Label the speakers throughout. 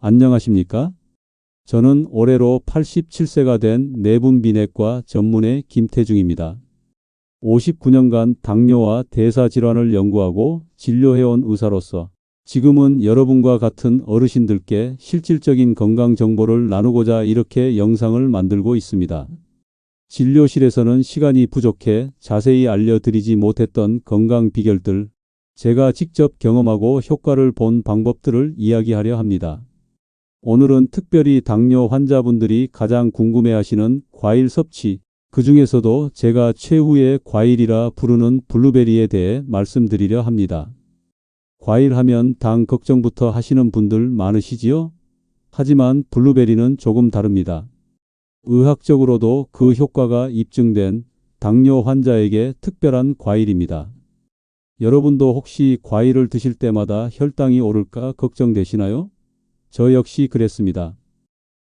Speaker 1: 안녕하십니까? 저는 올해로 87세가 된 내분비내과 전문의 김태중입니다. 59년간 당뇨와 대사질환을 연구하고 진료해온 의사로서 지금은 여러분과 같은 어르신들께 실질적인 건강 정보를 나누고자 이렇게 영상을 만들고 있습니다. 진료실에서는 시간이 부족해 자세히 알려드리지 못했던 건강 비결들, 제가 직접 경험하고 효과를 본 방법들을 이야기하려 합니다. 오늘은 특별히 당뇨 환자분들이 가장 궁금해하시는 과일 섭취, 그 중에서도 제가 최후의 과일이라 부르는 블루베리에 대해 말씀드리려 합니다. 과일 하면 당 걱정부터 하시는 분들 많으시지요? 하지만 블루베리는 조금 다릅니다. 의학적으로도 그 효과가 입증된 당뇨 환자에게 특별한 과일입니다. 여러분도 혹시 과일을 드실 때마다 혈당이 오를까 걱정되시나요? 저 역시 그랬습니다.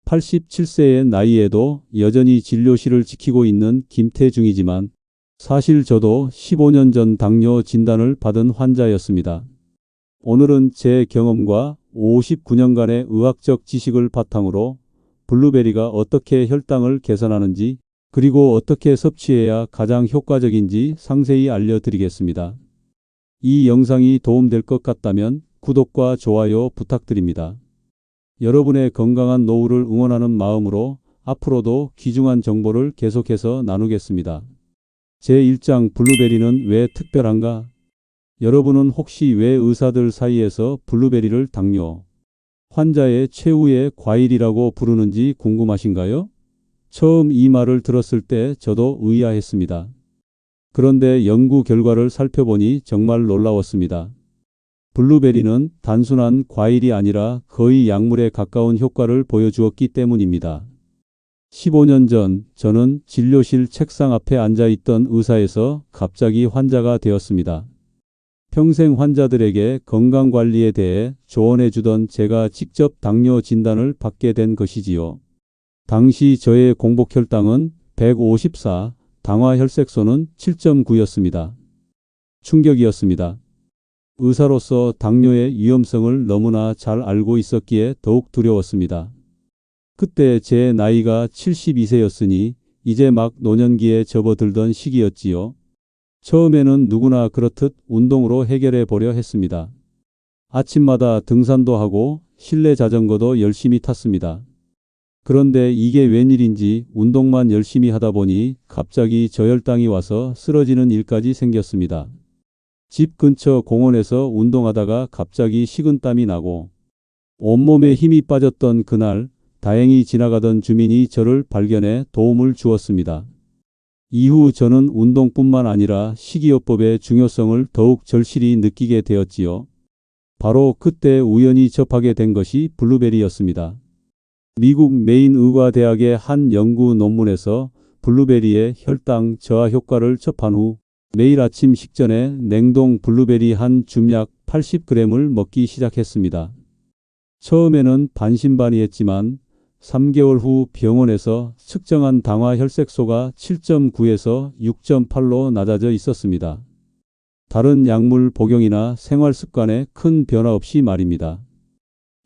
Speaker 1: 87세의 나이에도 여전히 진료실을 지키고 있는 김태중이지만 사실 저도 15년 전 당뇨 진단을 받은 환자였습니다. 오늘은 제 경험과 59년간의 의학적 지식을 바탕으로 블루베리가 어떻게 혈당을 개선하는지, 그리고 어떻게 섭취해야 가장 효과적인지 상세히 알려드리겠습니다. 이 영상이 도움될 것 같다면 구독과 좋아요 부탁드립니다. 여러분의 건강한 노후를 응원하는 마음으로 앞으로도 귀중한 정보를 계속해서 나누겠습니다. 제1장 블루베리는 왜 특별한가? 여러분은 혹시 왜 의사들 사이에서 블루베리를 당뇨 환자의 최후의 과일이라고 부르는지 궁금하신가요? 처음 이 말을 들었을 때 저도 의아했습니다. 그런데 연구 결과를 살펴보니 정말 놀라웠습니다. 블루베리는 단순한 과일이 아니라 거의 약물에 가까운 효과를 보여주었기 때문입니다. 15년 전 저는 진료실 책상 앞에 앉아 있던 의사에서 갑자기 환자가 되었습니다. 평생 환자들에게 건강관리에 대해 조언해 주던 제가 직접 당뇨 진단을 받게 된 것이지요. 당시 저의 공복혈당은 154, 당화혈색소는 7.9였습니다. 충격이었습니다. 의사로서 당뇨의 위험성을 너무나 잘 알고 있었기에 더욱 두려웠습니다. 그때 제 나이가 72세였으니 이제 막 노년기에 접어들던 시기였지요. 처음에는 누구나 그렇듯 운동으로 해결해 보려 했습니다. 아침마다 등산도 하고 실내 자전거도 열심히 탔습니다. 그런데 이게 웬일인지 운동만 열심히 하다 보니 갑자기 저혈당이 와서 쓰러지는 일까지 생겼습니다. 집 근처 공원에서 운동하다가 갑자기 식은땀이 나고 온몸에 힘이 빠졌던 그날, 다행히 지나가던 주민이 저를 발견해 도움을 주었습니다. 이후 저는 운동뿐만 아니라 식이요법의 중요성을 더욱 절실히 느끼게 되었지요. 바로 그때 우연히 접하게 된 것이 블루베리였습니다. 미국 메인 의과대학의 한 연구 논문에서 블루베리의 혈당 저하 효과를 접한 후 매일 아침 식전에 냉동 블루베리 한 줌약 80g을 먹기 시작했습니다. 처음에는 반신반의했지만 3개월 후 병원에서 측정한 당화혈색소가 7.9에서 6.8로 낮아져 있었습니다. 다른 약물 복용이나 생활 습관에 큰 변화 없이 말입니다.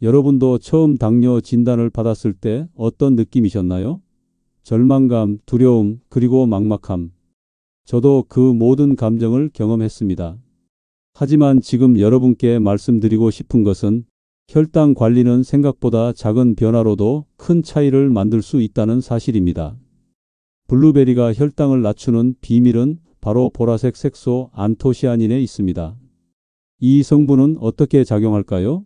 Speaker 1: 여러분도 처음 당뇨 진단을 받았을 때 어떤 느낌이셨나요? 절망감, 두려움, 그리고 막막함. 저도 그 모든 감정을 경험했습니다. 하지만 지금 여러분께 말씀드리고 싶은 것은 혈당 관리는 생각보다 작은 변화로도 큰 차이를 만들 수 있다는 사실입니다. 블루베리가 혈당을 낮추는 비밀은 바로 보라색 색소 안토시아닌에 있습니다. 이 성분은 어떻게 작용할까요?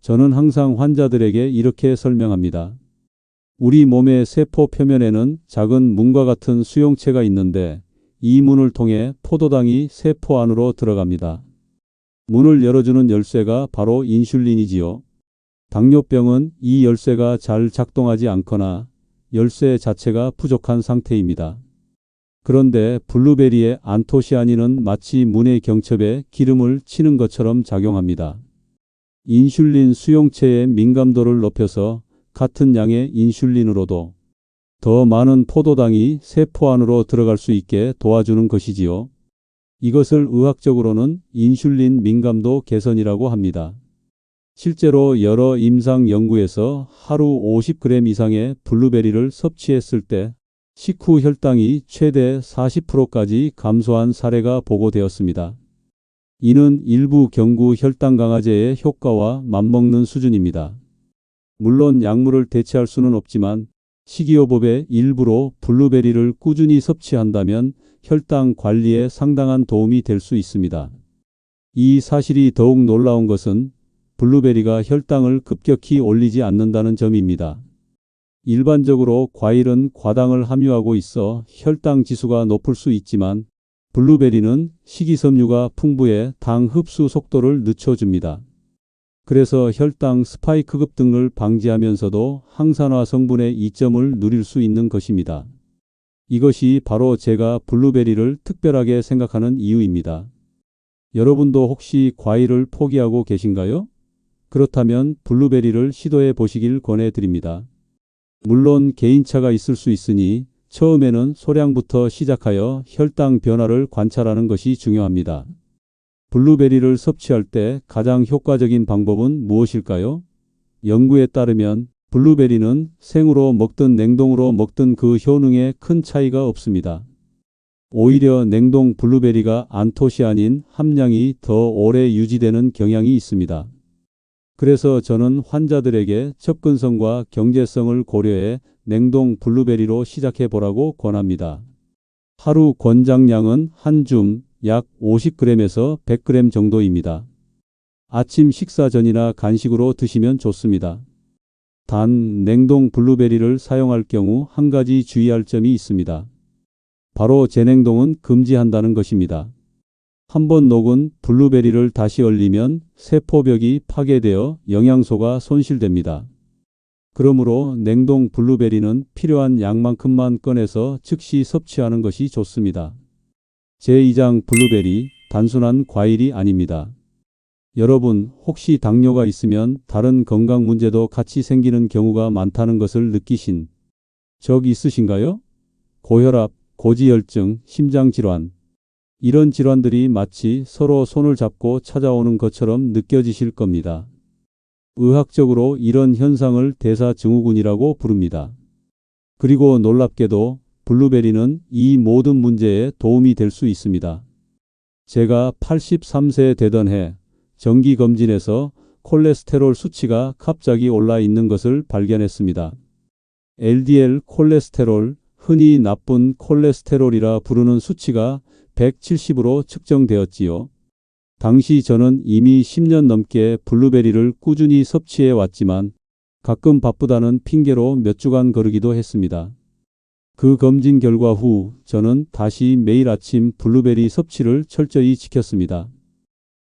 Speaker 1: 저는 항상 환자들에게 이렇게 설명합니다. 우리 몸의 세포 표면에는 작은 문과 같은 수용체가 있는데 이 문을 통해 포도당이 세포 안으로 들어갑니다. 문을 열어주는 열쇠가 바로 인슐린이지요. 당뇨병은 이 열쇠가 잘 작동하지 않거나 열쇠 자체가 부족한 상태입니다. 그런데 블루베리의 안토시아닌은 마치 문의 경첩에 기름을 치는 것처럼 작용합니다. 인슐린 수용체의 민감도를 높여서 같은 양의 인슐린으로도 더 많은 포도당이 세포 안으로 들어갈 수 있게 도와주는 것이지요. 이것을 의학적으로는 인슐린 민감도 개선이라고 합니다. 실제로 여러 임상 연구에서 하루 50g 이상의 블루베리를 섭취했을 때 식후 혈당이 최대 40%까지 감소한 사례가 보고되었습니다. 이는 일부 경구 혈당 강화제의 효과와 맞먹는 수준입니다. 물론 약물을 대체할 수는 없지만 식이요법의 일부로 블루베리를 꾸준히 섭취한다면 혈당 관리에 상당한 도움이 될 수 있습니다. 이 사실이 더욱 놀라운 것은 블루베리가 혈당을 급격히 올리지 않는다는 점입니다. 일반적으로 과일은 과당을 함유하고 있어 혈당 지수가 높을 수 있지만 블루베리는 식이섬유가 풍부해 당 흡수 속도를 늦춰줍니다. 그래서 혈당 스파이크급 등을 방지하면서도 항산화 성분의 이점을 누릴 수 있는 것입니다. 이것이 바로 제가 블루베리를 특별하게 생각하는 이유입니다. 여러분도 혹시 과일을 포기하고 계신가요? 그렇다면 블루베리를 시도해 보시길 권해드립니다. 물론 개인차가 있을 수 있으니 처음에는 소량부터 시작하여 혈당 변화를 관찰하는 것이 중요합니다. 블루베리를 섭취할 때 가장 효과적인 방법은 무엇일까요? 연구에 따르면 블루베리는 생으로 먹든 냉동으로 먹든 그 효능에 큰 차이가 없습니다. 오히려 냉동 블루베리가 안토시아닌 함량이 더 오래 유지되는 경향이 있습니다. 그래서 저는 환자들에게 접근성과 경제성을 고려해 냉동 블루베리로 시작해 보라고 권합니다. 하루 권장량은 한 줌 약 50g에서 100g 정도입니다. 아침 식사 전이나 간식으로 드시면 좋습니다. 단 냉동 블루베리를 사용할 경우 한 가지 주의할 점이 있습니다. 바로 재냉동은 금지한다는 것입니다. 한번 녹은 블루베리를 다시 얼리면 세포벽이 파괴되어 영양소가 손실됩니다. 그러므로 냉동 블루베리는 필요한 양만큼만 꺼내서 즉시 섭취하는 것이 좋습니다. 제2장 블루베리, 단순한 과일이 아닙니다. 여러분, 혹시 당뇨가 있으면 다른 건강 문제도 같이 생기는 경우가 많다는 것을 느끼신 적 있으신가요? 고혈압, 고지혈증, 심장질환. 이런 질환들이 마치 서로 손을 잡고 찾아오는 것처럼 느껴지실 겁니다. 의학적으로 이런 현상을 대사증후군이라고 부릅니다. 그리고 놀랍게도 블루베리는 이 모든 문제에 도움이 될 수 있습니다. 제가 83세 되던 해 정기검진에서 콜레스테롤 수치가 갑자기 올라 있는 것을 발견했습니다. LDL 콜레스테롤, 흔히 나쁜 콜레스테롤이라 부르는 수치가 170으로 측정되었지요. 당시 저는 이미 10년 넘게 블루베리를 꾸준히 섭취해 왔지만 가끔 바쁘다는 핑계로 몇 주간 거르기도 했습니다. 그 검진 결과 후 저는 다시 매일 아침 블루베리 섭취를 철저히 지켰습니다.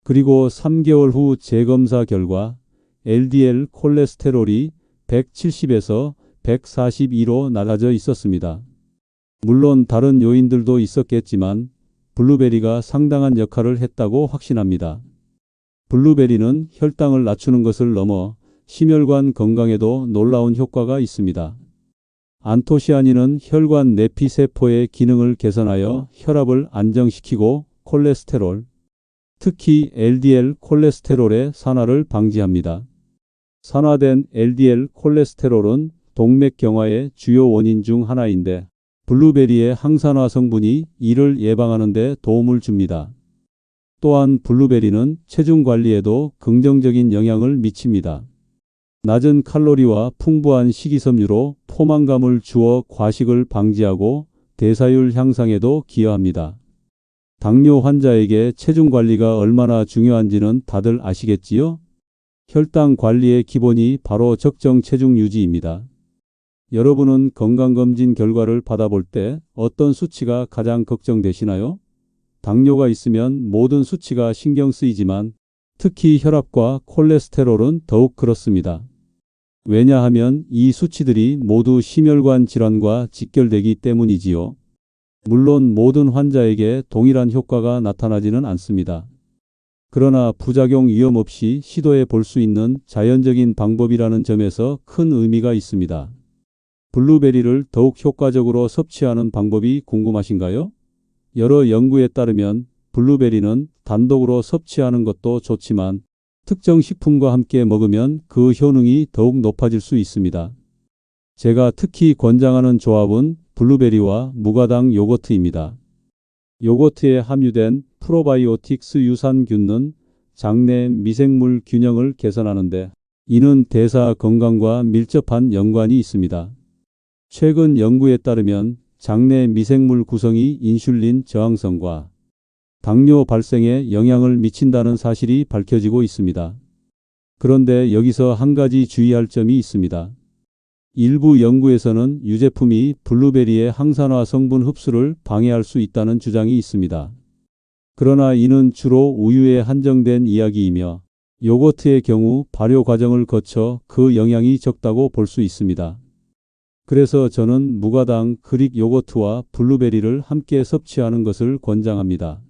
Speaker 1: 그리고 3개월 후 재검사 결과 LDL 콜레스테롤이 170에서 142로 낮아져 있었습니다. 물론 다른 요인들도 있었겠지만 블루베리가 상당한 역할을 했다고 확신합니다. 블루베리는 혈당을 낮추는 것을 넘어 심혈관 건강에도 놀라운 효과가 있습니다. 안토시아닌은 혈관 내피세포의 기능을 개선하여 혈압을 안정시키고 콜레스테롤, 특히 LDL 콜레스테롤의 산화를 방지합니다. 산화된 LDL 콜레스테롤은 동맥경화의 주요 원인 중 하나인데 블루베리의 항산화 성분이 이를 예방하는 데 도움을 줍니다. 또한 블루베리는 체중 관리에도 긍정적인 영향을 미칩니다. 낮은 칼로리와 풍부한 식이섬유로 포만감을 주어 과식을 방지하고 대사율 향상에도 기여합니다. 당뇨 환자에게 체중 관리가 얼마나 중요한지는 다들 아시겠지요? 혈당 관리의 기본이 바로 적정 체중 유지입니다. 여러분은 건강검진 결과를 받아볼 때 어떤 수치가 가장 걱정되시나요? 당뇨가 있으면 모든 수치가 신경 쓰이지만 특히 혈압과 콜레스테롤은 더욱 그렇습니다. 왜냐하면 이 수치들이 모두 심혈관 질환과 직결되기 때문이지요. 물론 모든 환자에게 동일한 효과가 나타나지는 않습니다. 그러나 부작용 위험 없이 시도해 볼 수 있는 자연적인 방법이라는 점에서 큰 의미가 있습니다. 블루베리를 더욱 효과적으로 섭취하는 방법이 궁금하신가요? 여러 연구에 따르면 블루베리는 단독으로 섭취하는 것도 좋지만 특정 식품과 함께 먹으면 그 효능이 더욱 높아질 수 있습니다. 제가 특히 권장하는 조합은 블루베리와 무가당 요거트입니다. 요거트에 함유된 프로바이오틱스 유산균은 장내 미생물 균형을 개선하는데 이는 대사 건강과 밀접한 연관이 있습니다. 최근 연구에 따르면 장내 미생물 구성이 인슐린 저항성과 당뇨 발생에 영향을 미친다는 사실이 밝혀지고 있습니다. 그런데 여기서 한 가지 주의할 점이 있습니다. 일부 연구에서는 유제품이 블루베리의 항산화 성분 흡수를 방해할 수 있다는 주장이 있습니다. 그러나 이는 주로 우유에 한정된 이야기이며 요거트의 경우 발효 과정을 거쳐 그 영향이 적다고 볼 수 있습니다. 그래서 저는 무가당 그릭 요거트와 블루베리를 함께 섭취하는 것을 권장합니다.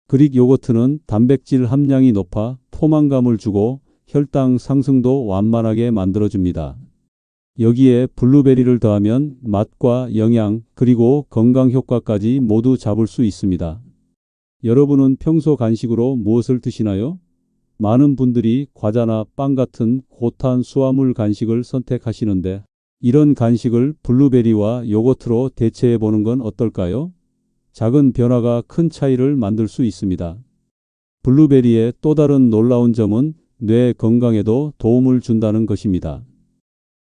Speaker 1: 그릭 요거트는 단백질 함량이 높아 포만감을 주고 혈당 상승도 완만하게 만들어줍니다. 여기에 블루베리를 더하면 맛과 영양 그리고 건강 효과까지 모두 잡을 수 있습니다. 여러분은 평소 간식으로 무엇을 드시나요? 많은 분들이 과자나 빵 같은 고탄 수화물 간식을 선택하시는데 이런 간식을 블루베리와 요거트로 대체해 보는 건 어떨까요? 작은 변화가 큰 차이를 만들 수 있습니다. 블루베리의 또 다른 놀라운 점은 뇌 건강에도 도움을 준다는 것입니다.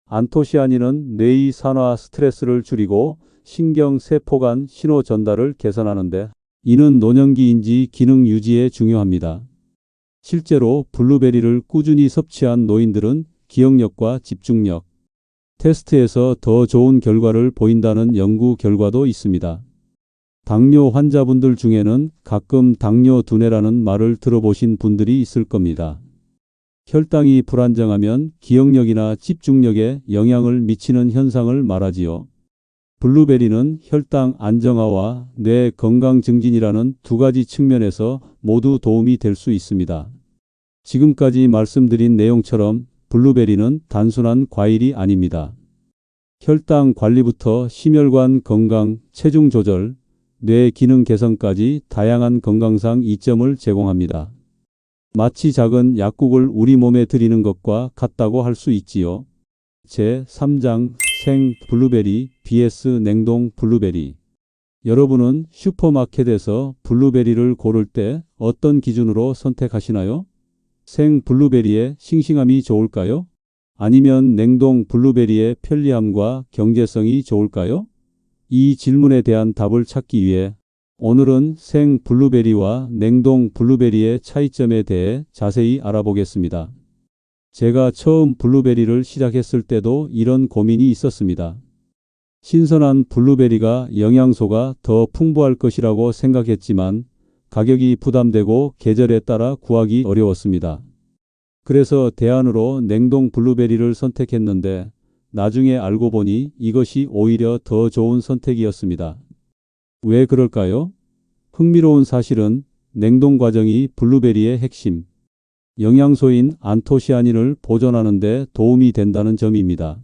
Speaker 1: 안토시아닌은 뇌의 산화 스트레스를 줄이고 신경세포 간 신호 전달을 개선하는데 이는 노년기 인지 기능 유지에 중요합니다. 실제로 블루베리를 꾸준히 섭취한 노인들은 기억력과 집중력 테스트에서 더 좋은 결과를 보인다는 연구 결과도 있습니다. 당뇨 환자분들 중에는 가끔 당뇨 두뇌라는 말을 들어보신 분들이 있을 겁니다. 혈당이 불안정하면 기억력이나 집중력에 영향을 미치는 현상을 말하지요. 블루베리는 혈당 안정화와 뇌 건강 증진이라는 두 가지 측면에서 모두 도움이 될 수 있습니다. 지금까지 말씀드린 내용처럼 블루베리는 단순한 과일이 아닙니다. 혈당 관리부터 심혈관 건강, 체중 조절, 뇌 기능 개선까지 다양한 건강상 이점을 제공합니다. 마치 작은 약국을 우리 몸에 들이는 것과 같다고 할 수 있지요. 제3장 생 블루베리 vs 냉동 블루베리. 여러분은 슈퍼마켓에서 블루베리를 고를 때 어떤 기준으로 선택하시나요? 생 블루베리의 싱싱함이 좋을까요? 아니면 냉동 블루베리의 편리함과 경제성이 좋을까요? 이 질문에 대한 답을 찾기 위해 오늘은 생 블루베리와 냉동 블루베리의 차이점에 대해 자세히 알아보겠습니다. 제가 처음 블루베리를 시작했을 때도 이런 고민이 있었습니다. 신선한 블루베리가 영양소가 더 풍부할 것이라고 생각했지만 가격이 부담되고 계절에 따라 구하기 어려웠습니다. 그래서 대안으로 냉동 블루베리를 선택했는데 나중에 알고 보니 이것이 오히려 더 좋은 선택이었습니다. 왜 그럴까요? 흥미로운 사실은 냉동 과정이 블루베리의 핵심, 영양소인 안토시아닌을 보존하는 데 도움이 된다는 점입니다.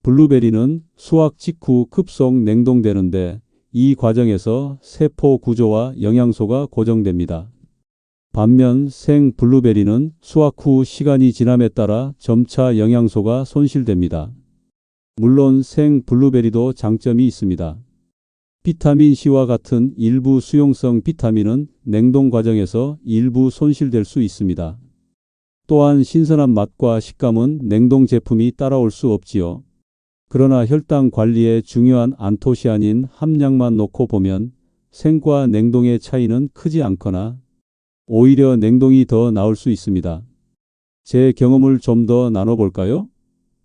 Speaker 1: 블루베리는 수확 직후 급속 냉동되는데 이 과정에서 세포 구조와 영양소가 고정됩니다. 반면 생 블루베리는 수확 후 시간이 지남에 따라 점차 영양소가 손실됩니다. 물론 생 블루베리도 장점이 있습니다. 비타민C와 같은 일부 수용성 비타민은 냉동 과정에서 일부 손실될 수 있습니다. 또한 신선한 맛과 식감은 냉동 제품이 따라올 수 없지요. 그러나 혈당 관리에 중요한 안토시아닌 함량만 놓고 보면 생과 냉동의 차이는 크지 않거나 오히려 냉동이 더 나을 수 있습니다. 제 경험을 좀 더 나눠볼까요?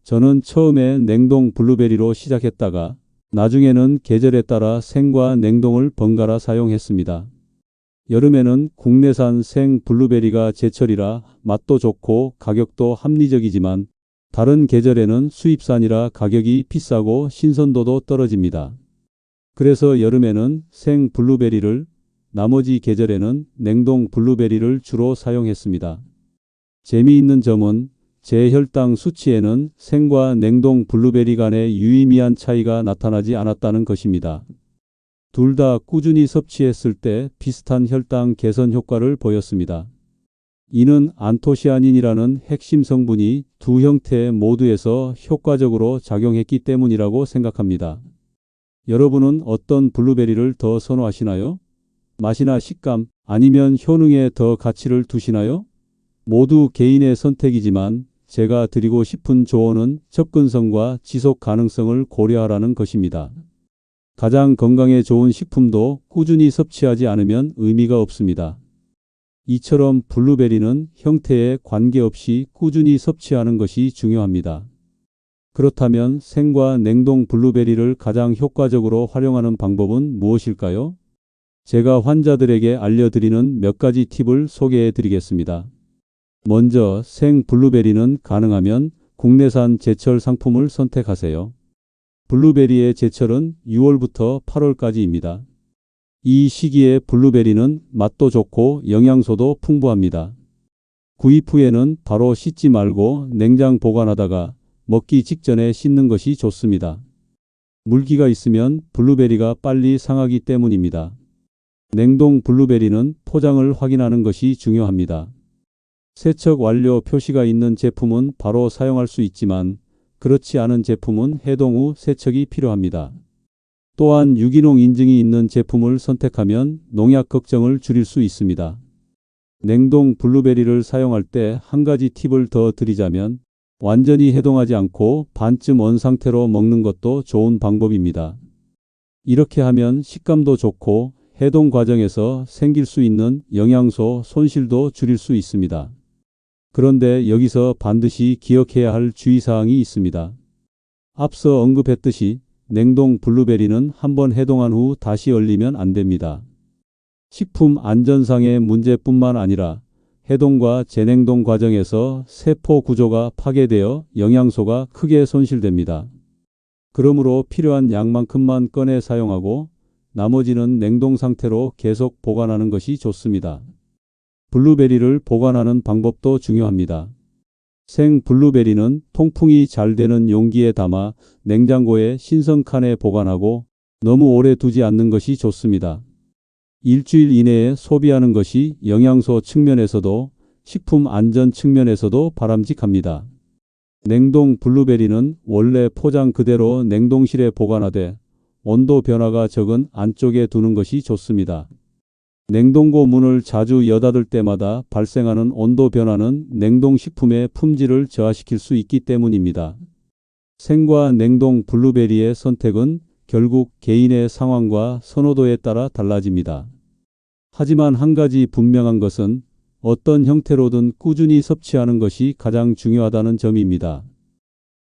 Speaker 1: 저는 처음에 냉동 블루베리로 시작했다가 나중에는 계절에 따라 생과 냉동을 번갈아 사용했습니다. 여름에는 국내산 생 블루베리가 제철이라 맛도 좋고 가격도 합리적이지만 다른 계절에는 수입산이라 가격이 비싸고 신선도도 떨어집니다. 그래서 여름에는 생 블루베리를, 나머지 계절에는 냉동 블루베리를 주로 사용했습니다. 재미있는 점은 제 혈당 수치에는 생과 냉동 블루베리 간의 유의미한 차이가 나타나지 않았다는 것입니다. 둘 다 꾸준히 섭취했을 때 비슷한 혈당 개선 효과를 보였습니다. 이는 안토시아닌이라는 핵심 성분이 두 형태 모두에서 효과적으로 작용했기 때문이라고 생각합니다. 여러분은 어떤 블루베리를 더 선호하시나요? 맛이나 식감, 아니면 효능에 더 가치를 두시나요? 모두 개인의 선택이지만 제가 드리고 싶은 조언은 접근성과 지속 가능성을 고려하라는 것입니다. 가장 건강에 좋은 식품도 꾸준히 섭취하지 않으면 의미가 없습니다. 이처럼 블루베리는 형태에 관계없이 꾸준히 섭취하는 것이 중요합니다. 그렇다면 생과 냉동 블루베리를 가장 효과적으로 활용하는 방법은 무엇일까요? 제가 환자들에게 알려드리는 몇 가지 팁을 소개해 드리겠습니다. 먼저 생 블루베리는 가능하면 국내산 제철 상품을 선택하세요. 블루베리의 제철은 6월부터 8월까지입니다. 이 시기에 블루베리는 맛도 좋고 영양소도 풍부합니다. 구입 후에는 바로 씻지 말고 냉장 보관하다가 먹기 직전에 씻는 것이 좋습니다. 물기가 있으면 블루베리가 빨리 상하기 때문입니다. 냉동 블루베리는 포장을 확인하는 것이 중요합니다. 세척 완료 표시가 있는 제품은 바로 사용할 수 있지만 그렇지 않은 제품은 해동 후 세척이 필요합니다. 또한 유기농 인증이 있는 제품을 선택하면 농약 걱정을 줄일 수 있습니다. 냉동 블루베리를 사용할 때 한 가지 팁을 더 드리자면 완전히 해동하지 않고 반쯤 언 상태로 먹는 것도 좋은 방법입니다. 이렇게 하면 식감도 좋고 해동 과정에서 생길 수 있는 영양소 손실도 줄일 수 있습니다. 그런데 여기서 반드시 기억해야 할 주의사항이 있습니다. 앞서 언급했듯이 냉동 블루베리는 한번 해동한 후 다시 얼리면 안 됩니다. 식품 안전상의 문제뿐만 아니라 해동과 재냉동 과정에서 세포 구조가 파괴되어 영양소가 크게 손실됩니다. 그러므로 필요한 양만큼만 꺼내 사용하고 나머지는 냉동 상태로 계속 보관하는 것이 좋습니다. 블루베리를 보관하는 방법도 중요합니다. 생 블루베리는 통풍이 잘 되는 용기에 담아 냉장고에 신선 칸에 보관하고 너무 오래 두지 않는 것이 좋습니다. 일주일 이내에 소비하는 것이 영양소 측면에서도 식품 안전 측면에서도 바람직합니다. 냉동 블루베리는 원래 포장 그대로 냉동실에 보관하되 온도 변화가 적은 안쪽에 두는 것이 좋습니다. 냉동고 문을 자주 여닫을 때마다 발생하는 온도 변화는 냉동식품의 품질을 저하시킬 수 있기 때문입니다. 생과 냉동 블루베리의 선택은 결국 개인의 상황과 선호도에 따라 달라집니다. 하지만 한 가지 분명한 것은 어떤 형태로든 꾸준히 섭취하는 것이 가장 중요하다는 점입니다.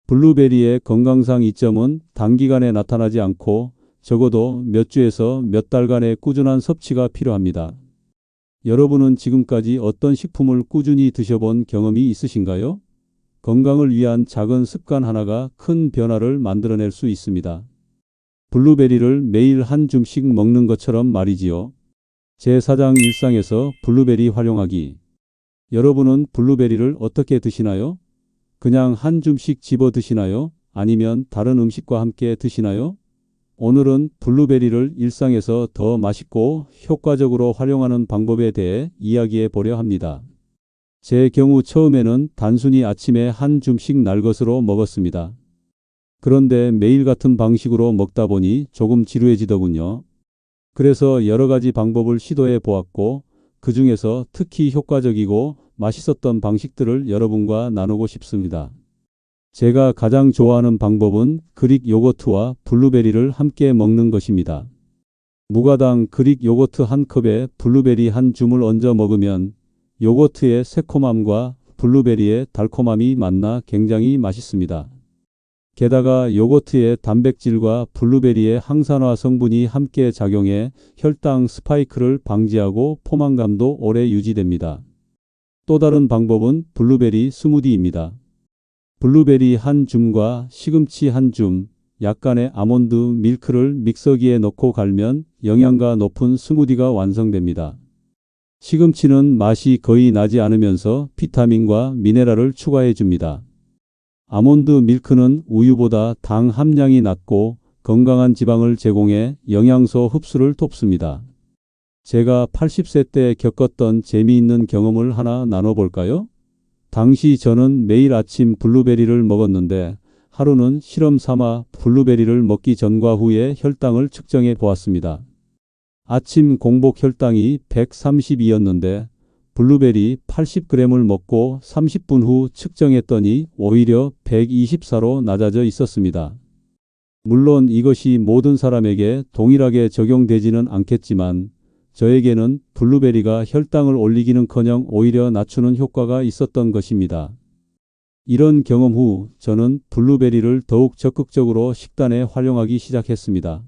Speaker 1: 블루베리의 건강상 이점은 단기간에 나타나지 않고 적어도 몇 주에서 몇 달간의 꾸준한 섭취가 필요합니다. 여러분은 지금까지 어떤 식품을 꾸준히 드셔본 경험이 있으신가요? 건강을 위한 작은 습관 하나가 큰 변화를 만들어낼 수 있습니다. 블루베리를 매일 한 줌씩 먹는 것처럼 말이지요. 제4장 일상에서 블루베리 활용하기. 여러분은 블루베리를 어떻게 드시나요? 그냥 한 줌씩 집어 드시나요? 아니면 다른 음식과 함께 드시나요? 오늘은 블루베리를 일상에서 더 맛있고 효과적으로 활용하는 방법에 대해 이야기해 보려 합니다. 제 경우 처음에는 단순히 아침에 한 줌씩 날것으로 먹었습니다. 그런데 매일 같은 방식으로 먹다 보니 조금 지루해지더군요. 그래서 여러 가지 방법을 시도해 보았고 그 중에서 특히 효과적이고 맛있었던 방식들을 여러분과 나누고 싶습니다. 제가 가장 좋아하는 방법은 그릭 요거트와 블루베리를 함께 먹는 것입니다. 무가당 그릭 요거트 한 컵에 블루베리 한 줌을 얹어 먹으면 요거트의 새콤함과 블루베리의 달콤함이 만나 굉장히 맛있습니다. 게다가 요거트의 단백질과 블루베리의 항산화 성분이 함께 작용해 혈당 스파이크를 방지하고 포만감도 오래 유지됩니다. 또 다른 방법은 블루베리 스무디입니다. 블루베리 한 줌과 시금치 한 줌, 약간의 아몬드 밀크를 믹서기에 넣고 갈면 영양가 높은 스무디가 완성됩니다. 시금치는 맛이 거의 나지 않으면서 비타민과 미네랄을 추가해 줍니다. 아몬드 밀크는 우유보다 당 함량이 낮고 건강한 지방을 제공해 영양소 흡수를 돕습니다. 제가 80세 때 겪었던 재미있는 경험을 하나 나눠볼까요? 당시 저는 매일 아침 블루베리를 먹었는데 하루는 실험 삼아 블루베리를 먹기 전과 후에 혈당을 측정해 보았습니다. 아침 공복 혈당이 132였는데 블루베리 80g을 먹고 30분 후 측정했더니 오히려 124로 낮아져 있었습니다. 물론 이것이 모든 사람에게 동일하게 적용되지는 않겠지만 저에게는 블루베리가 혈당을 올리기는커녕 오히려 낮추는 효과가 있었던 것입니다. 이런 경험 후 저는 블루베리를 더욱 적극적으로 식단에 활용하기 시작했습니다.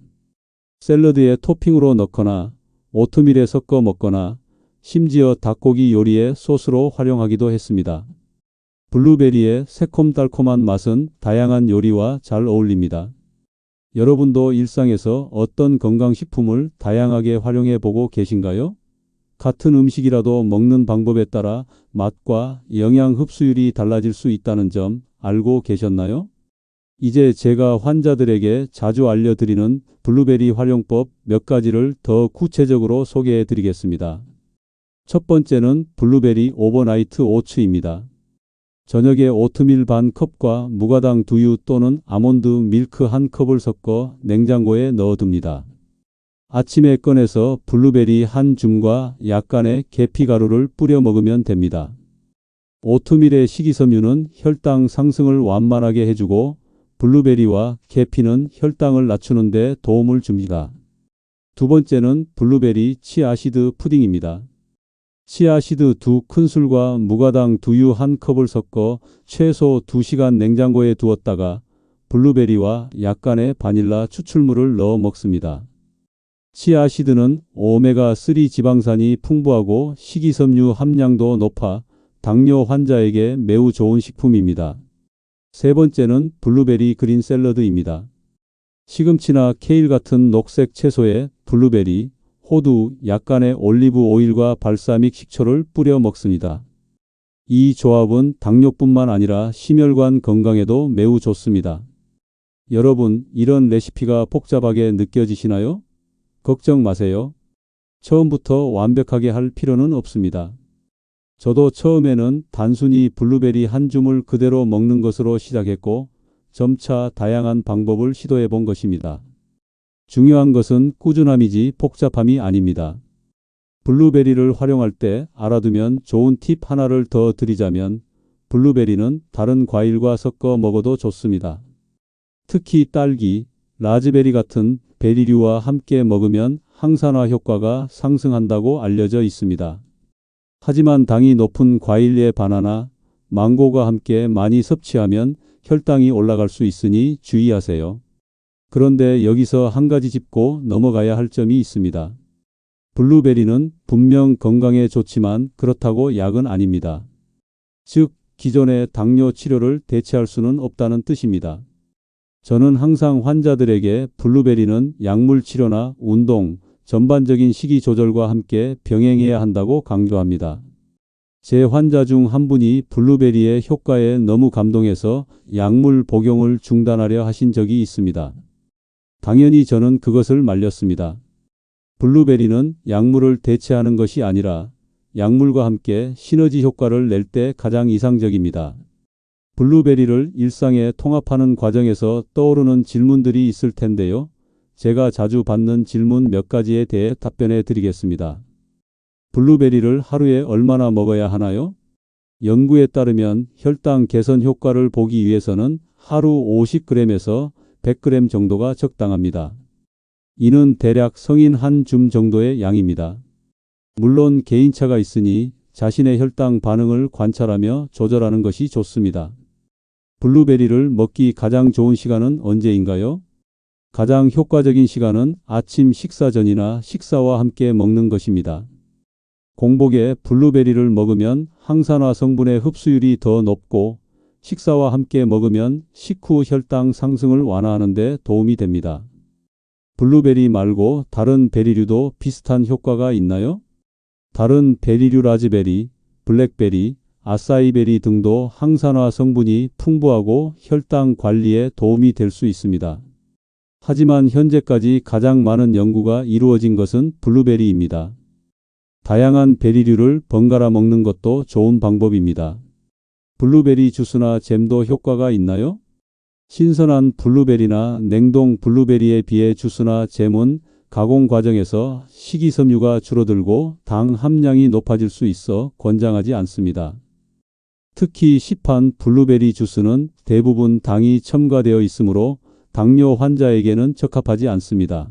Speaker 1: 샐러드에 토핑으로 넣거나 오트밀에 섞어 먹거나 심지어 닭고기 요리에 소스로 활용하기도 했습니다. 블루베리의 새콤달콤한 맛은 다양한 요리와 잘 어울립니다. 여러분도 일상에서 어떤 건강식품을 다양하게 활용해 보고 계신가요? 같은 음식이라도 먹는 방법에 따라 맛과 영양 흡수율이 달라질 수 있다는 점 알고 계셨나요? 이제 제가 환자들에게 자주 알려드리는 블루베리 활용법 몇 가지를 더 구체적으로 소개해 드리겠습니다. 첫 번째는 블루베리 오버나이트 오츠입니다. 저녁에 오트밀 반 컵과 무가당 두유 또는 아몬드 밀크 한 컵을 섞어 냉장고에 넣어둡니다. 아침에 꺼내서 블루베리 한 줌과 약간의 계피가루를 뿌려 먹으면 됩니다. 오트밀의 식이섬유는 혈당 상승을 완만하게 해주고 블루베리와 계피는 혈당을 낮추는 데 도움을 줍니다. 두 번째는 블루베리 치아시드 푸딩입니다. 치아시드 2큰술과 무가당 두유 한 컵을 섞어 최소 2시간 냉장고에 두었다가 블루베리와 약간의 바닐라 추출물을 넣어 먹습니다. 치아시드는 오메가3 지방산이 풍부하고 식이섬유 함량도 높아 당뇨 환자에게 매우 좋은 식품입니다. 세 번째는 블루베리 그린 샐러드입니다. 시금치나 케일 같은 녹색 채소에 블루베리, 호두, 약간의 올리브 오일과 발사믹 식초를 뿌려 먹습니다. 이 조합은 당뇨뿐만 아니라 심혈관 건강에도 매우 좋습니다. 여러분, 이런 레시피가 복잡하게 느껴지시나요? 걱정 마세요. 처음부터 완벽하게 할 필요는 없습니다. 저도 처음에는 단순히 블루베리 한 줌을 그대로 먹는 것으로 시작했고 점차 다양한 방법을 시도해 본 것입니다. 중요한 것은 꾸준함이지 복잡함이 아닙니다. 블루베리를 활용할 때 알아두면 좋은 팁 하나를 더 드리자면 블루베리는 다른 과일과 섞어 먹어도 좋습니다. 특히 딸기, 라즈베리 같은 베리류와 함께 먹으면 항산화 효과가 상승한다고 알려져 있습니다. 하지만 당이 높은 과일의 바나나, 망고가 함께 많이 섭취하면 혈당이 올라갈 수 있으니 주의하세요. 그런데 여기서 한 가지 짚고 넘어가야 할 점이 있습니다. 블루베리는 분명 건강에 좋지만 그렇다고 약은 아닙니다. 즉, 기존의 당뇨 치료를 대체할 수는 없다는 뜻입니다. 저는 항상 환자들에게 블루베리는 약물 치료나 운동, 전반적인 식이 조절과 함께 병행해야 한다고 강조합니다. 제 환자 중 한 분이 블루베리의 효과에 너무 감동해서 약물 복용을 중단하려 하신 적이 있습니다. 당연히 저는 그것을 말렸습니다. 블루베리는 약물을 대체하는 것이 아니라 약물과 함께 시너지 효과를 낼 때 가장 이상적입니다. 블루베리를 일상에 통합하는 과정에서 떠오르는 질문들이 있을 텐데요. 제가 자주 받는 질문 몇 가지에 대해 답변해 드리겠습니다. 블루베리를 하루에 얼마나 먹어야 하나요? 연구에 따르면 혈당 개선 효과를 보기 위해서는 하루 50g에서 100g 정도가 적당합니다. 이는 대략 성인 한 줌 정도의 양입니다. 물론 개인차가 있으니 자신의 혈당 반응을 관찰하며 조절하는 것이 좋습니다. 블루베리를 먹기 가장 좋은 시간은 언제인가요? 가장 효과적인 시간은 아침 식사 전이나 식사와 함께 먹는 것입니다. 공복에 블루베리를 먹으면 항산화 성분의 흡수율이 더 높고 식사와 함께 먹으면 식후 혈당 상승을 완화하는 데 도움이 됩니다. 블루베리 말고 다른 베리류도 비슷한 효과가 있나요? 다른 베리류 라즈베리, 블랙베리, 아사이베리 등도 항산화 성분이 풍부하고 혈당 관리에 도움이 될 수 있습니다. 하지만 현재까지 가장 많은 연구가 이루어진 것은 블루베리입니다. 다양한 베리류를 번갈아 먹는 것도 좋은 방법입니다. 블루베리 주스나 잼도 효과가 있나요? 신선한 블루베리나 냉동 블루베리에 비해 주스나 잼은 가공 과정에서 식이섬유가 줄어들고 당 함량이 높아질 수 있어 권장하지 않습니다. 특히 시판 블루베리 주스는 대부분 당이 첨가되어 있으므로 당뇨 환자에게는 적합하지 않습니다.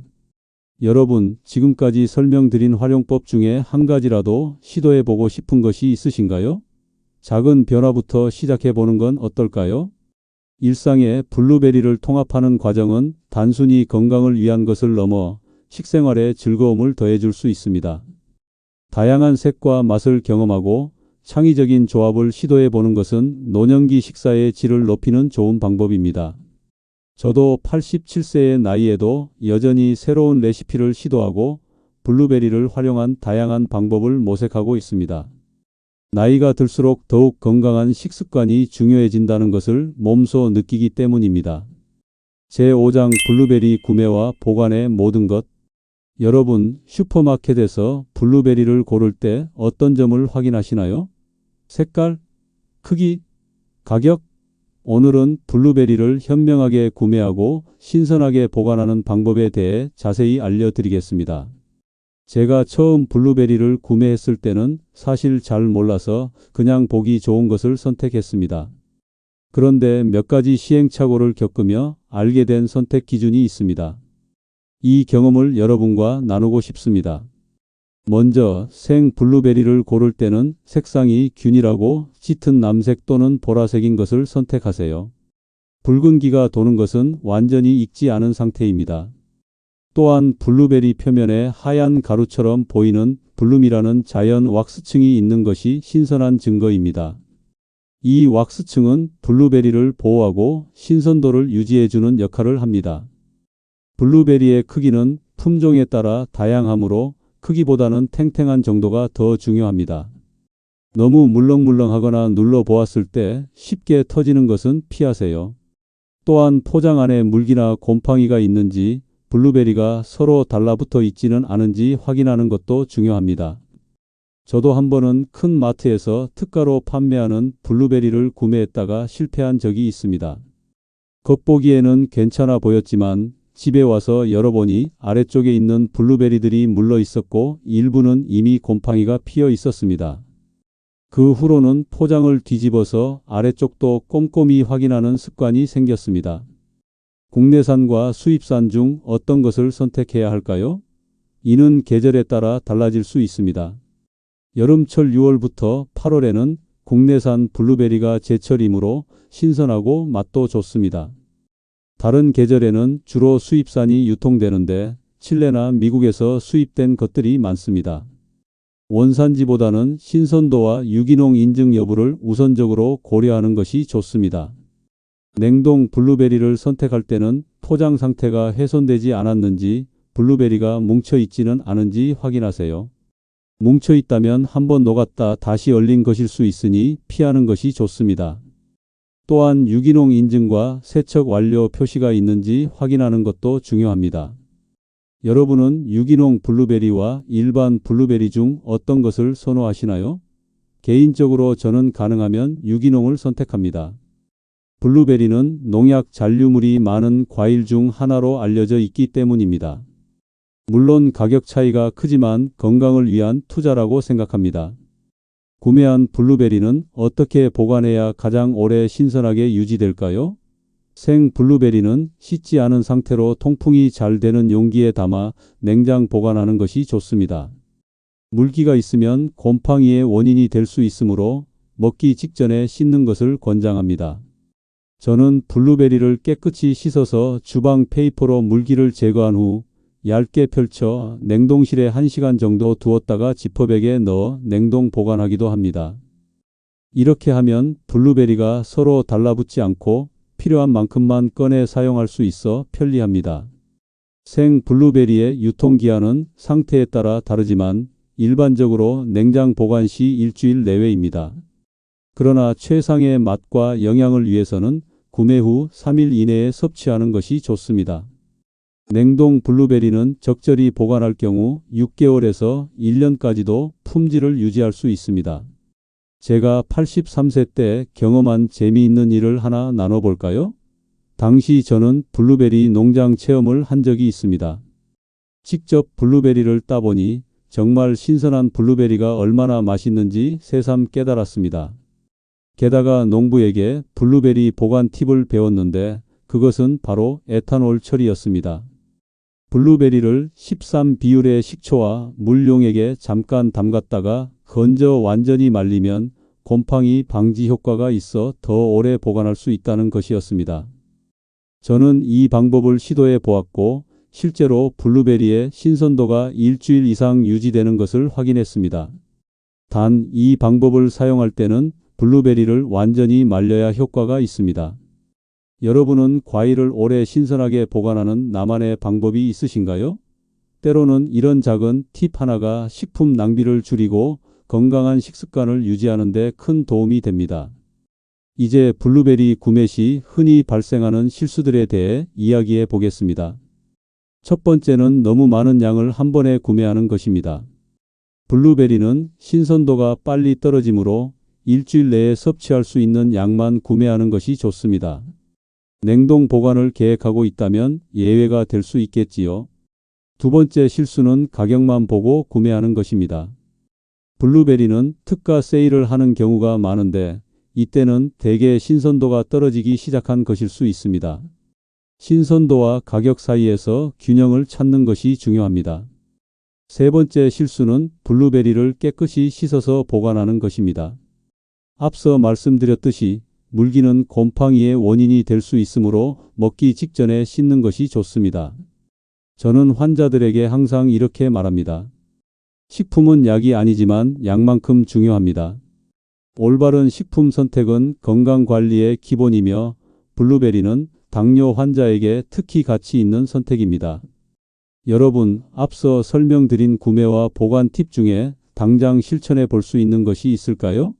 Speaker 1: 여러분, 지금까지 설명드린 활용법 중에 한 가지라도 시도해보고 싶은 것이 있으신가요? 작은 변화부터 시작해보는 건 어떨까요? 일상에 블루베리를 통합하는 과정은 단순히 건강을 위한 것을 넘어 식생활에 즐거움을 더해줄 수 있습니다. 다양한 색과 맛을 경험하고 창의적인 조합을 시도해보는 것은 노년기 식사의 질을 높이는 좋은 방법입니다. 저도 87세의 나이에도 여전히 새로운 레시피를 시도하고 블루베리를 활용한 다양한 방법을 모색하고 있습니다. 나이가 들수록 더욱 건강한 식습관이 중요해진다는 것을 몸소 느끼기 때문입니다. 제5장 블루베리 구매와 보관의 모든 것. 여러분, 슈퍼마켓에서 블루베리를 고를 때 어떤 점을 확인하시나요? 색깔, 크기, 가격? 오늘은 블루베리를 현명하게 구매하고 신선하게 보관하는 방법에 대해 자세히 알려드리겠습니다. 제가 처음 블루베리를 구매했을 때는 사실 잘 몰라서 그냥 보기 좋은 것을 선택했습니다. 그런데 몇 가지 시행착오를 겪으며 알게 된 선택 기준이 있습니다. 이 경험을 여러분과 나누고 싶습니다. 먼저 생 블루베리를 고를 때는 색상이 균일하고 짙은 남색 또는 보라색인 것을 선택하세요. 붉은기가 도는 것은 완전히 익지 않은 상태입니다. 또한 블루베리 표면에 하얀 가루처럼 보이는 블룸이라는 자연 왁스층이 있는 것이 신선한 증거입니다. 이 왁스층은 블루베리를 보호하고 신선도를 유지해주는 역할을 합니다. 블루베리의 크기는 품종에 따라 다양하므로 크기보다는 탱탱한 정도가 더 중요합니다. 너무 물렁물렁하거나 눌러보았을 때 쉽게 터지는 것은 피하세요. 또한 포장 안에 물기나 곰팡이가 있는지 블루베리가 서로 달라붙어 있지는 않은지 확인하는 것도 중요합니다. 저도 한 번은 큰 마트에서 특가로 판매하는 블루베리를 구매했다가 실패한 적이 있습니다. 겉보기에는 괜찮아 보였지만 집에 와서 열어보니 아래쪽에 있는 블루베리들이 물러 있었고 일부는 이미 곰팡이가 피어 있었습니다. 그 후로는 포장을 뒤집어서 아래쪽도 꼼꼼히 확인하는 습관이 생겼습니다. 국내산과 수입산 중 어떤 것을 선택해야 할까요? 이는 계절에 따라 달라질 수 있습니다. 여름철 6월부터 8월에는 국내산 블루베리가 제철이므로 신선하고 맛도 좋습니다. 다른 계절에는 주로 수입산이 유통되는데 칠레나 미국에서 수입된 것들이 많습니다. 원산지보다는 신선도와 유기농 인증 여부를 우선적으로 고려하는 것이 좋습니다. 냉동 블루베리를 선택할 때는 포장 상태가 훼손되지 않았는지 블루베리가 뭉쳐있지는 않은지 확인하세요. 뭉쳐있다면 한번 녹았다 다시 얼린 것일 수 있으니 피하는 것이 좋습니다. 또한 유기농 인증과 세척 완료 표시가 있는지 확인하는 것도 중요합니다. 여러분은 유기농 블루베리와 일반 블루베리 중 어떤 것을 선호하시나요? 개인적으로 저는 가능하면 유기농을 선택합니다. 블루베리는 농약 잔류물이 많은 과일 중 하나로 알려져 있기 때문입니다. 물론 가격 차이가 크지만 건강을 위한 투자라고 생각합니다. 구매한 블루베리는 어떻게 보관해야 가장 오래 신선하게 유지될까요? 생 블루베리는 씻지 않은 상태로 통풍이 잘 되는 용기에 담아 냉장 보관하는 것이 좋습니다. 물기가 있으면 곰팡이의 원인이 될 수 있으므로 먹기 직전에 씻는 것을 권장합니다. 저는 블루베리를 깨끗이 씻어서 주방 페이퍼로 물기를 제거한 후 얇게 펼쳐 냉동실에 1시간 정도 두었다가 지퍼백에 넣어 냉동 보관하기도 합니다. 이렇게 하면 블루베리가 서로 달라붙지 않고 필요한 만큼만 꺼내 사용할 수 있어 편리합니다. 생 블루베리의 유통기한은 상태에 따라 다르지만 일반적으로 냉장 보관 시 일주일 내외입니다. 그러나 최상의 맛과 영양을 위해서는 구매 후 3일 이내에 섭취하는 것이 좋습니다. 냉동 블루베리는 적절히 보관할 경우 6개월에서 1년까지도 품질을 유지할 수 있습니다. 제가 83세 때 경험한 재미있는 일을 하나 나눠볼까요? 당시 저는 블루베리 농장 체험을 한 적이 있습니다. 직접 블루베리를 따보니 정말 신선한 블루베리가 얼마나 맛있는지 새삼 깨달았습니다. 게다가 농부에게 블루베리 보관 팁을 배웠는데 그것은 바로 에탄올 처리였습니다. 블루베리를 13 비율의 식초와 물용액에 잠깐 담갔다가 건져 완전히 말리면 곰팡이 방지 효과가 있어 더 오래 보관할 수 있다는 것이었습니다. 저는 이 방법을 시도해 보았고 실제로 블루베리의 신선도가 일주일 이상 유지되는 것을 확인했습니다. 단 이 방법을 사용할 때는 블루베리를 완전히 말려야 효과가 있습니다. 여러분은 과일을 오래 신선하게 보관하는 나만의 방법이 있으신가요? 때로는 이런 작은 팁 하나가 식품 낭비를 줄이고 건강한 식습관을 유지하는 데 큰 도움이 됩니다. 이제 블루베리 구매 시 흔히 발생하는 실수들에 대해 이야기해 보겠습니다. 첫 번째는 너무 많은 양을 한 번에 구매하는 것입니다. 블루베리는 신선도가 빨리 떨어지므로 일주일 내에 섭취할 수 있는 양만 구매하는 것이 좋습니다. 냉동 보관을 계획하고 있다면 예외가 될 수 있겠지요. 두 번째 실수는 가격만 보고 구매하는 것입니다. 블루베리는 특가 세일을 하는 경우가 많은데 이때는 대개 신선도가 떨어지기 시작한 것일 수 있습니다. 신선도와 가격 사이에서 균형을 찾는 것이 중요합니다. 세 번째 실수는 블루베리를 깨끗이 씻어서 보관하는 것입니다. 앞서 말씀드렸듯이 물기는 곰팡이의 원인이 될 수 있으므로 먹기 직전에 씻는 것이 좋습니다. 저는 환자들에게 항상 이렇게 말합니다. 식품은 약이 아니지만 약만큼 중요합니다. 올바른 식품 선택은 건강관리의 기본이며 블루베리는 당뇨 환자에게 특히 가치 있는 선택입니다. 여러분, 앞서 설명드린 구매와 보관 팁 중에 당장 실천해 볼 수 있는 것이 있을까요?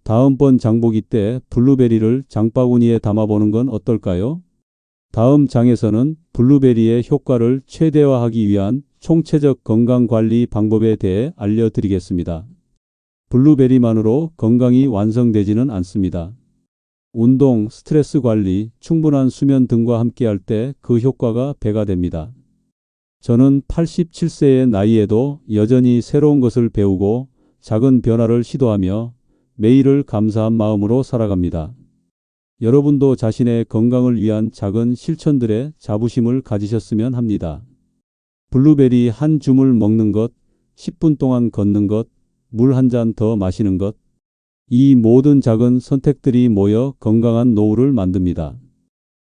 Speaker 1: 다음번 장보기 때 블루베리를 장바구니에 담아보는 건 어떨까요? 다음 장에서는 블루베리의 효과를 최대화하기 위한 총체적 건강관리 방법에 대해 알려드리겠습니다. 블루베리만으로 건강이 완성되지는 않습니다. 운동, 스트레스 관리, 충분한 수면 등과 함께할 때 그 효과가 배가 됩니다. 저는 87세의 나이에도 여전히 새로운 것을 배우고 작은 변화를 시도하며 매일을 감사한 마음으로 살아갑니다. 여러분도 자신의 건강을 위한 작은 실천들에 자부심을 가지셨으면 합니다. 블루베리 한 줌을 먹는 것, 10분 동안 걷는 것, 물 한 잔 더 마시는 것. 이 모든 작은 선택들이 모여 건강한 노후를 만듭니다.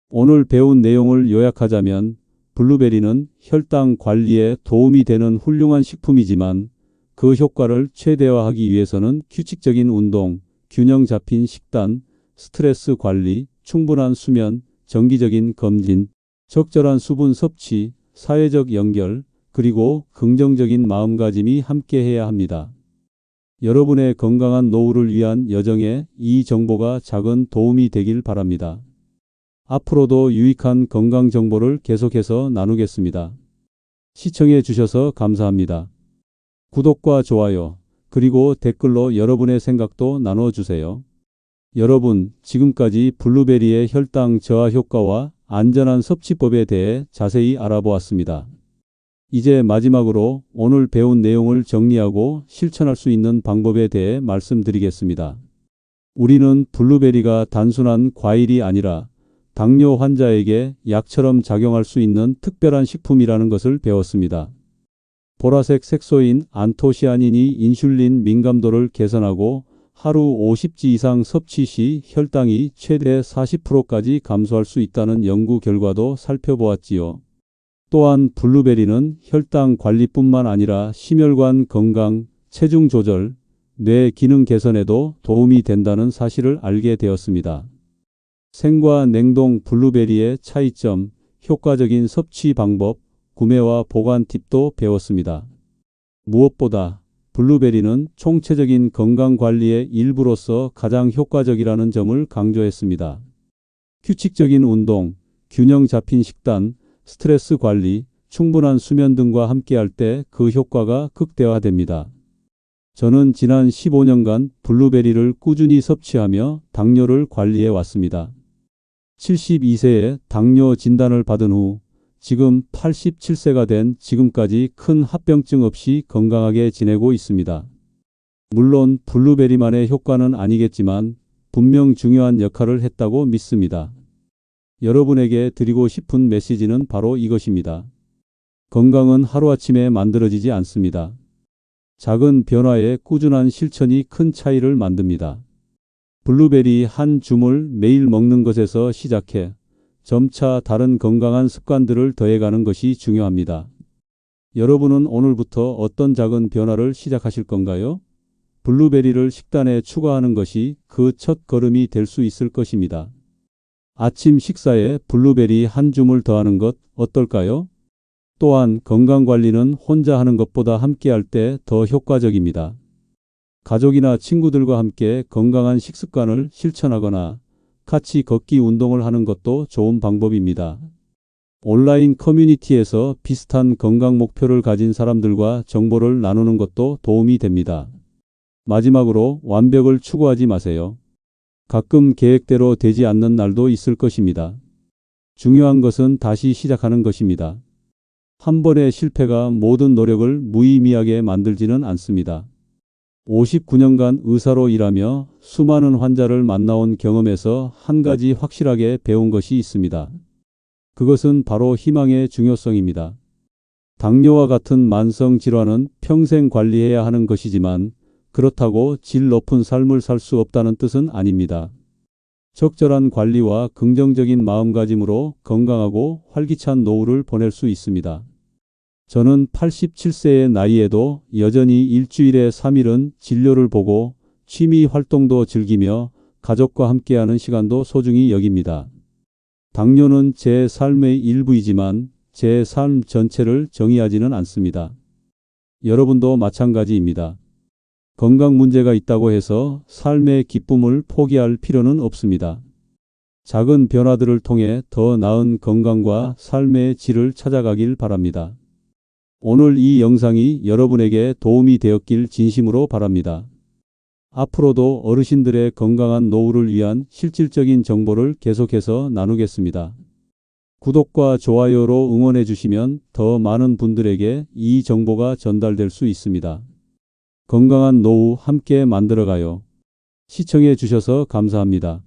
Speaker 1: 오늘 배운 내용을 요약하자면 블루베리는 혈당 관리에 도움이 되는 훌륭한 식품이지만 그 효과를 최대화하기 위해서는 규칙적인 운동, 균형 잡힌 식단, 스트레스 관리, 충분한 수면, 정기적인 검진, 적절한 수분 섭취, 사회적 연결, 그리고 긍정적인 마음가짐이 함께해야 합니다. 여러분의 건강한 노후를 위한 여정에 이 정보가 작은 도움이 되길 바랍니다. 앞으로도 유익한 건강 정보를 계속해서 나누겠습니다. 시청해 주셔서 감사합니다. 구독과 좋아요, 그리고 댓글로 여러분의 생각도 나눠주세요. 여러분, 지금까지 블루베리의 혈당 저하 효과와 안전한 섭취법에 대해 자세히 알아보았습니다. 이제 마지막으로 오늘 배운 내용을 정리하고 실천할 수 있는 방법에 대해 말씀드리겠습니다. 우리는 블루베리가 단순한 과일이 아니라 당뇨 환자에게 약처럼 작용할 수 있는 특별한 식품이라는 것을 배웠습니다. 보라색 색소인 안토시아닌이 인슐린 민감도를 개선하고 하루 50지 이상 섭취 시 혈당이 최대 40%까지 감소할 수 있다는 연구 결과도 살펴보았지요. 또한 블루베리는 혈당 관리뿐만 아니라 심혈관 건강, 체중 조절, 뇌 기능 개선에도 도움이 된다는 사실을 알게 되었습니다. 생과 냉동 블루베리의 차이점, 효과적인 섭취 방법, 구매와 보관 팁도 배웠습니다. 무엇보다 블루베리는 총체적인 건강관리의 일부로서 가장 효과적이라는 점을 강조했습니다. 규칙적인 운동, 균형 잡힌 식단, 스트레스 관리, 충분한 수면 등과 함께할 때 그 효과가 극대화됩니다. 저는 지난 15년간 블루베리를 꾸준히 섭취하며 당뇨를 관리해 왔습니다. 72세에 당뇨 진단을 받은 후 지금 87세가 된 지금까지 큰 합병증 없이 건강하게 지내고 있습니다. 물론 블루베리만의 효과는 아니겠지만 분명 중요한 역할을 했다고 믿습니다. 여러분에게 드리고 싶은 메시지는 바로 이것입니다. 건강은 하루아침에 만들어지지 않습니다. 작은 변화의 꾸준한 실천이 큰 차이를 만듭니다. 블루베리 한 줌을 매일 먹는 것에서 시작해 점차 다른 건강한 습관들을 더해가는 것이 중요합니다. 여러분은 오늘부터 어떤 작은 변화를 시작하실 건가요? 블루베리를 식단에 추가하는 것이 그 첫 걸음이 될 수 있을 것입니다. 아침 식사에 블루베리 한 줌을 더하는 것 어떨까요? 또한 건강관리는 혼자 하는 것보다 함께할 때 더 효과적입니다. 가족이나 친구들과 함께 건강한 식습관을 실천하거나 같이 걷기 운동을 하는 것도 좋은 방법입니다. 온라인 커뮤니티에서 비슷한 건강 목표를 가진 사람들과 정보를 나누는 것도 도움이 됩니다. 마지막으로 완벽을 추구하지 마세요. 가끔 계획대로 되지 않는 날도 있을 것입니다. 중요한 것은 다시 시작하는 것입니다. 한 번의 실패가 모든 노력을 무의미하게 만들지는 않습니다. 59년간 의사로 일하며 수많은 환자를 만나온 경험에서 한 가지 확실하게 배운 것이 있습니다. 그것은 바로 희망의 중요성입니다. 당뇨와 같은 만성 질환은 평생 관리해야 하는 것이지만 그렇다고 질 높은 삶을 살 수 없다는 뜻은 아닙니다. 적절한 관리와 긍정적인 마음가짐으로 건강하고 활기찬 노후를 보낼 수 있습니다. 저는 87세의 나이에도 여전히 일주일에 3일은 진료를 보고 취미 활동도 즐기며 가족과 함께하는 시간도 소중히 여깁니다. 당뇨는 제 삶의 일부이지만 제 삶 전체를 정의하지는 않습니다. 여러분도 마찬가지입니다. 건강 문제가 있다고 해서 삶의 기쁨을 포기할 필요는 없습니다. 작은 변화들을 통해 더 나은 건강과 삶의 질을 찾아가길 바랍니다. 오늘 이 영상이 여러분에게 도움이 되었길 진심으로 바랍니다. 앞으로도 어르신들의 건강한 노후를 위한 실질적인 정보를 계속해서 나누겠습니다. 구독과 좋아요로 응원해 주시면 더 많은 분들에게 이 정보가 전달될 수 있습니다. 건강한 노후 함께 만들어가요. 시청해 주셔서 감사합니다.